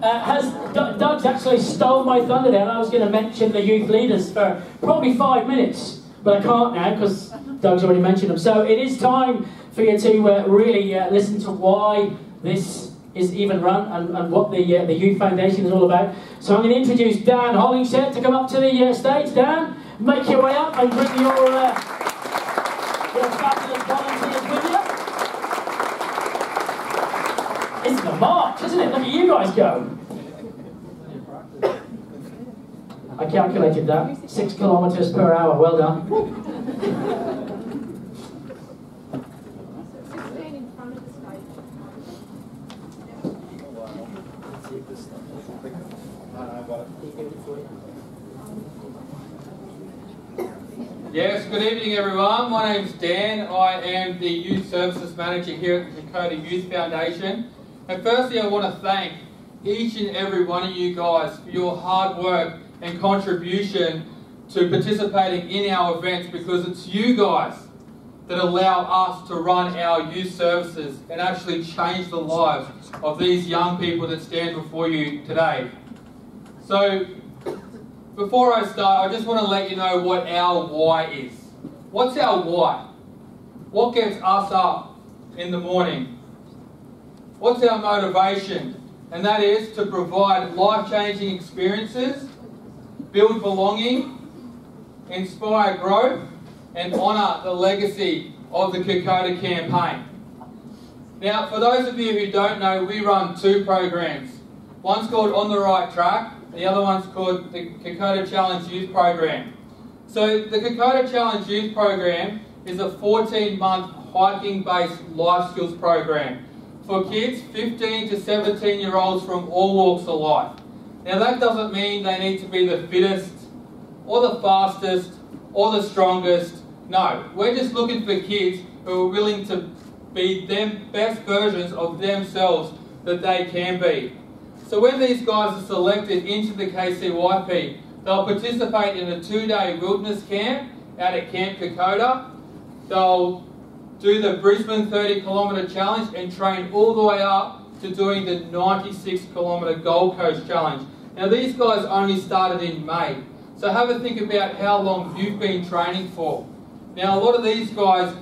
Doug's actually stole my thunder there. I was going to mention the youth leaders for probably 5 minutes, but I can't now because Doug's already mentioned them. So it is time for you to really listen to why this is even run and what the Youth Foundation is all about. So I'm going to introduce Dan Hollingshed to come up to the stage. Dan, make your way up and bring your fabulous volunteers with you. It's the march, isn't it? Look at you guys go. I calculated that. 6 kilometres per hour. Well done. Yes, good evening everyone. My name's Dan. I am the Youth Services Manager here at the Kokoda Youth Foundation. And firstly I want to thank each and every one of you guys for your hard work and contribution to participating in our events, because it's you guys that allow us to run our youth services and actually change the lives of these young people that stand before you today. So, before I start, I just want to let you know what our why is. What's our why? What gets us up in the morning? What's our motivation? And that is to provide life-changing experiences, build belonging, inspire growth, and honour the legacy of the Kokoda campaign. Now, for those of you who don't know, we run 2 programs. One's called On the Right Track, the other one's called the Kokoda Challenge Youth Program. So the Kokoda Challenge Youth Program is a 14-month hiking-based life skills program for kids 15 to 17-year-olds from all walks of life. Now that doesn't mean they need to be the fittest or the fastest or the strongest. No, we're just looking for kids who are willing to be them best versions of themselves that they can be. So when these guys are selected into the KCYP, they'll participate in a 2-day wilderness camp out at Camp Kokoda. They'll do the Brisbane 30-kilometre challenge and train all the way up to doing the 96-kilometre Gold Coast challenge. Now these guys only started in May, so have a think about how long you've been training for. Now a lot of these guys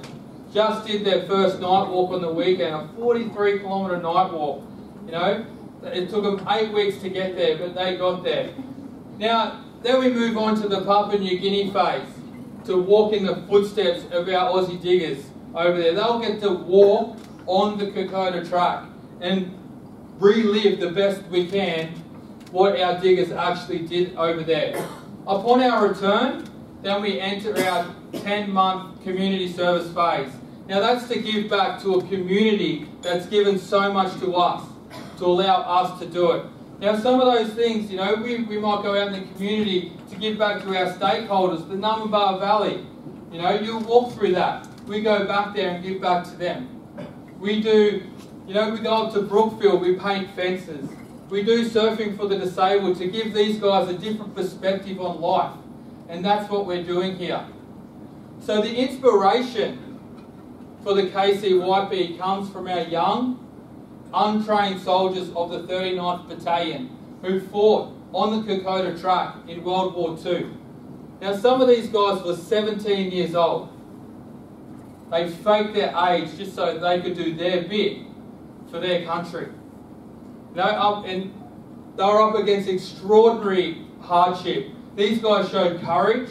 just did their first night walk on the weekend, a 43-kilometre night walk. You know, it took them 8 weeks to get there, but they got there. Now, then we move on to the Papua New Guinea phase, to walk in the footsteps of our Aussie diggers over there. They'll get to walk on the Kokoda track and relive the best we can what our diggers actually did over there. Upon our return, then we enter our 10-month community service phase. Now that's to give back to a community that's given so much to us, to allow us to do it. Now some of those things, you know, we might go out in the community to give back to our stakeholders, the Numbaba Valley. You know, you'll walk through that. We go back there and give back to them. We do, you know, we go up to Brookfield, we paint fences. We do surfing for the disabled to give these guys a different perspective on life. And that's what we're doing here. So the inspiration for the KCYP comes from our young, untrained soldiers of the 39th Battalion who fought on the Kokoda track in World War II. Now some of these guys were 17 years old. They faked their age just so they could do their bit for their country. You know, and they were up against extraordinary hardship. These guys showed courage,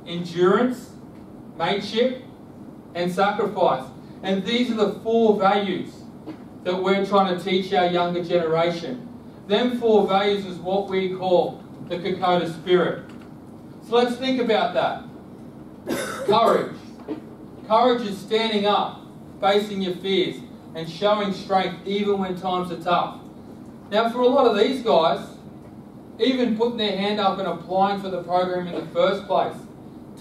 endurance, mateship, and sacrifice. And these are the 4 values that we're trying to teach our younger generation. Them 4 values is what we call the Kokoda spirit. So let's think about that. Courage. Courage is standing up, facing your fears, and showing strength even when times are tough. Now for a lot of these guys, even putting their hand up and applying for the program in the first place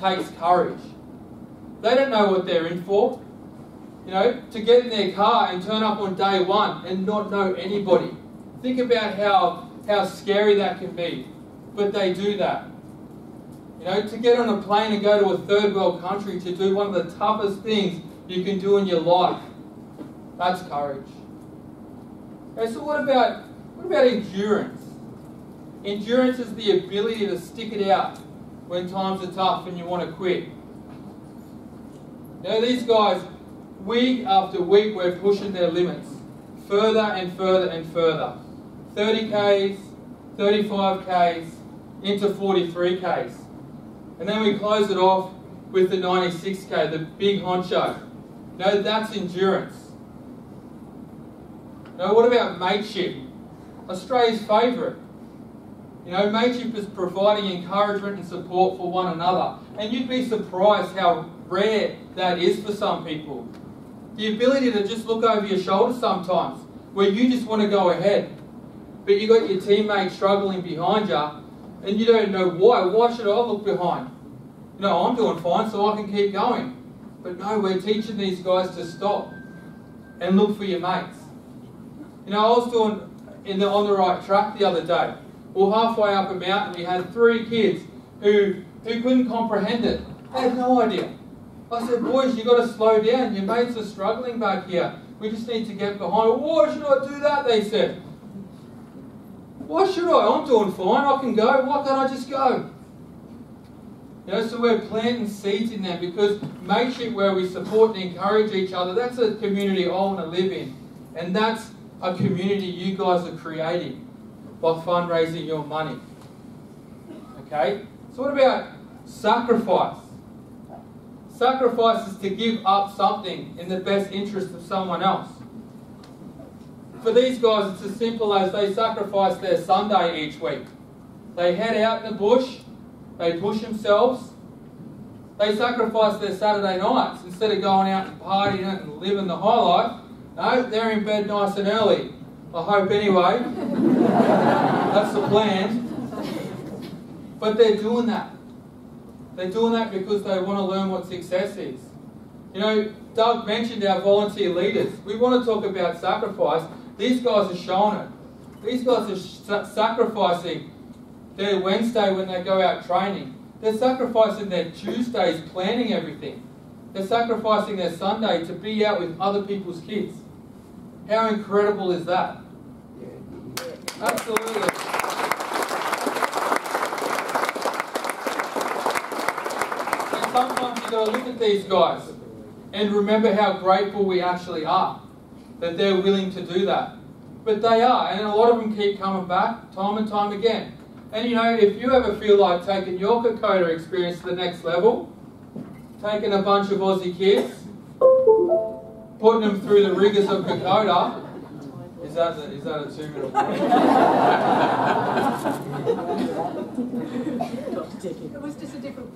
takes courage. They don't know what they're in for. You know, to get in their car and turn up on day 1 and not know anybody. Think about how scary that can be. But they do that. You know, to get on a plane and go to a third world country to do one of the toughest things you can do in your life. That's courage. Okay, so what about What about endurance? Endurance is the ability to stick it out when times are tough and you want to quit. You know, these guys, week after week, we're pushing their limits further and further and further. 30Ks, 35Ks, into 43Ks. And then we close it off with the 96K, the big honcho. No, that's endurance. Now, what about mateship? Australia's favourite. You know, mateship is providing encouragement and support for one another. And you'd be surprised how rare that is for some people. The ability to just look over your shoulder sometimes, where you just want to go ahead, but you got your teammate struggling behind you, and you don't know why. Why should I look behind? You know, I'm doing fine, so I can keep going. But no, we're teaching these guys to stop and look for your mates. You know, I was doing on the right track the other day. Well, halfway up a mountain, we had 3 kids who couldn't comprehend it. They had no idea. I said, boys, you've got to slow down. Your mates are struggling back here. We just need to get behind. Why should I do that, they said. Why should I? I'm doing fine. I can go. Why can't I just go? You know, so we're planting seeds in them, because mateship, where we support and encourage each other, that's a community I want to live in. And that's a community you guys are creating by fundraising your money. Okay? So what about sacrifice? Sacrifice is to give up something in the best interest of someone else. For these guys, it's as simple as they sacrifice their Sunday each week. They head out in the bush, they push themselves, they sacrifice their Saturday nights. Instead of going out and partying it and living the high life, no, they're in bed nice and early. I hope anyway. That's the plan. But they're doing that. They're doing that because they want to learn what success is. You know, Doug mentioned our volunteer leaders. We want to talk about sacrifice. These guys are showing it. These guys are sacrificing their Wednesday when they go out training. They're sacrificing their Tuesdays planning everything. They're sacrificing their Sunday to be out with other people's kids. How incredible is that? Absolutely. And sometimes you've got to look at these guys and remember how grateful we actually are that they're willing to do that. But they are, and a lot of them keep coming back time and time again. And you know, if you ever feel like taking your kokoda experience to the next level, taking a bunch of Aussie kids, putting them through the rigours of kokoda, is that a 2-minute warning? It was just a different...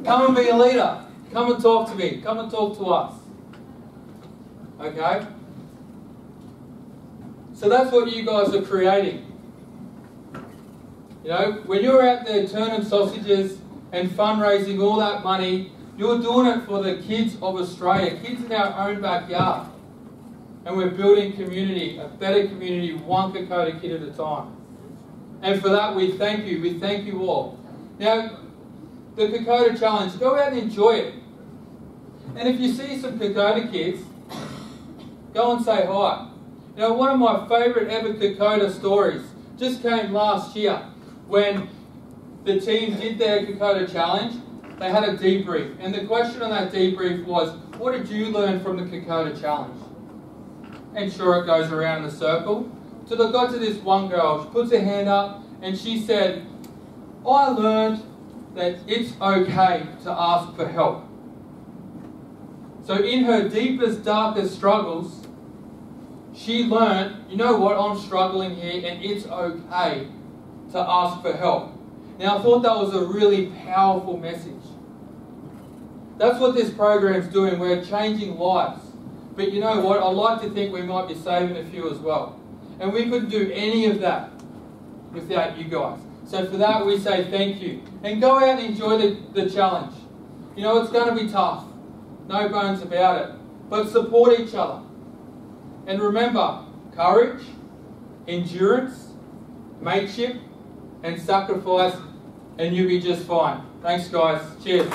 Come and be a leader. Come and talk to me. Come and talk to us. Okay? So that's what you guys are creating. You know, when you're out there turning sausages and fundraising all that money, you're doing it for the kids of Australia, kids in our own backyard. And we're building community, a better community, one kokoda kid at a time. And for that, we thank you. We thank you all. Now, the Kokoda Challenge, go out and enjoy it. And if you see some kokoda kids, go and say hi. You know, one of my favourite ever kokoda stories just came last year when the team did their Kokoda Challenge. They had a debrief, and the question on that debrief was, what did you learn from the Kokoda Challenge? And sure, it goes around in a circle. So they got to this one girl, she puts her hand up, and she said, I learned that it's okay to ask for help. So in her deepest, darkest struggles, she learned, you know what, I'm struggling here, and it's okay to ask for help. Now, I thought that was a really powerful message. That's what this program's doing. We're changing lives. But you know what? I like to think we might be saving a few as well. And we couldn't do any of that without you guys. So for that, we say thank you. And go out and enjoy the challenge. You know, it's going to be tough. No bones about it. But support each other. And remember, courage, endurance, mateship, and sacrifice, and you'll be just fine. Thanks, guys. Cheers.